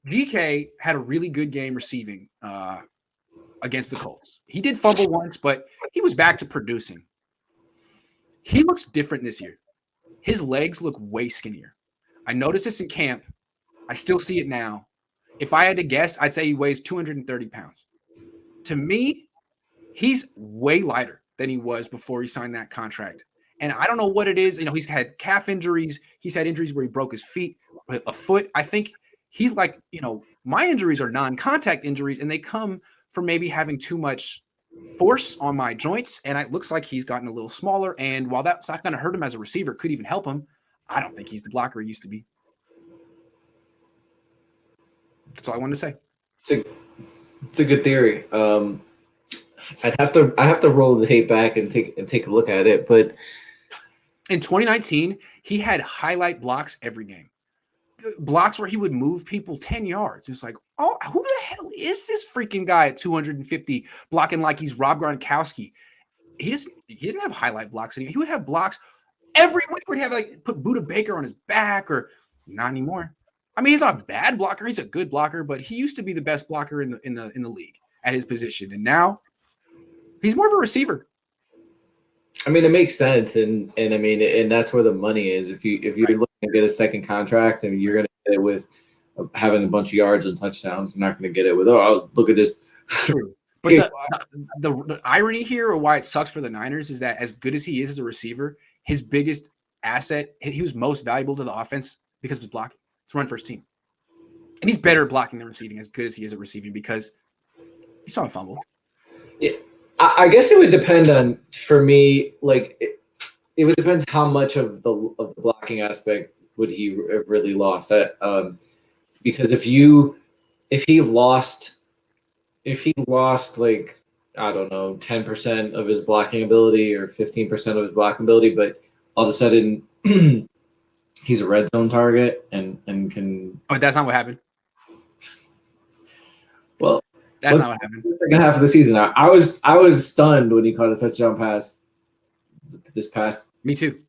GK had a really good game receiving against the Colts. He did fumble once, but he was back to producing. He looks different this year. His legs look way skinnier. I noticed this in camp. I still see it now. If I had to guess, I'd say he weighs 230 pounds. To me, he's way lighter than he was before he signed that contract. And I don't know what it is. He's had calf injuries. He's had injuries where he broke his feet, a foot. I think he's like, my injuries are non-contact injuries, and they come from maybe having too much force on my joints. And it looks like he's gotten a little smaller. And while that's not going to hurt him as a receiver, could even help him, I don't think he's the blocker he used to be. That's all I wanted to say. It's a good theory. I have to roll the tape back and take a look at it. But in 2019, he had highlight blocks every game. Blocks where he would move people 10 yards. It's like, oh, who the hell is this freaking guy at 250 blocking like he's Rob Gronkowski? He doesn't have highlight blocks anymore. He would have blocks every week where he'd have put Buda Baker on his back, or not anymore. I mean, he's not a bad blocker. He's a good blocker, but he used to be the best blocker in the league at his position. And now he's more of a receiver. I mean, it makes sense, and I mean, and that's where the money is. If you're looking to get a second contract, and you're going to get it with having a bunch of yards and touchdowns, you're not going to get it with look at this. True, but the irony here, or why it sucks for the Niners, is that as good as he is as a receiver, his biggest asset, he was most valuable to the offense because of his blocking. It's run first team, and he's better at blocking than receiving. As good as he is at receiving, because he saw him fumble. Yeah. I guess it would depend on, for me, like it would depend how much of the blocking aspect would he have really lost that, because if he lost like, I don't know, 10% of his blocking ability or 15% of his blocking ability, but all of a sudden he's a red zone target and can. But that's not what happened. Well. That's not what happened. The second half of the season, I was stunned when he caught a touchdown pass this past. Me too.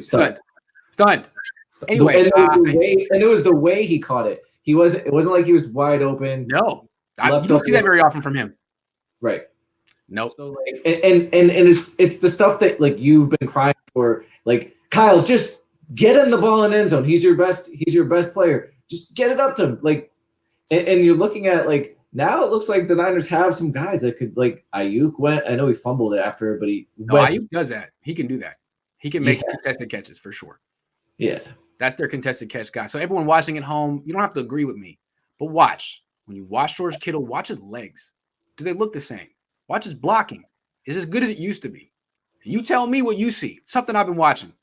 Stunned. Anyway, and it was the way he caught it. It wasn't like he was wide open. No, you don't see that very often from him. Right. No. So like, and it's the stuff that like you've been crying for. Like, Kyle, just get him the ball in end zone. He's your best player. Just get it up to him. Like, and you're looking at like. Now it looks like the Niners have some guys that could, like Ayuk went. I know he fumbled it after, but Ayuk does that. He can do that. He can make contested catches for sure. Yeah. That's their contested catch guy. So everyone watching at home, you don't have to agree with me, but watch. When you watch George Kittle, watch his legs. Do they look the same? Watch his blocking. Is as good as it used to be. And you tell me what you see. It's something I've been watching.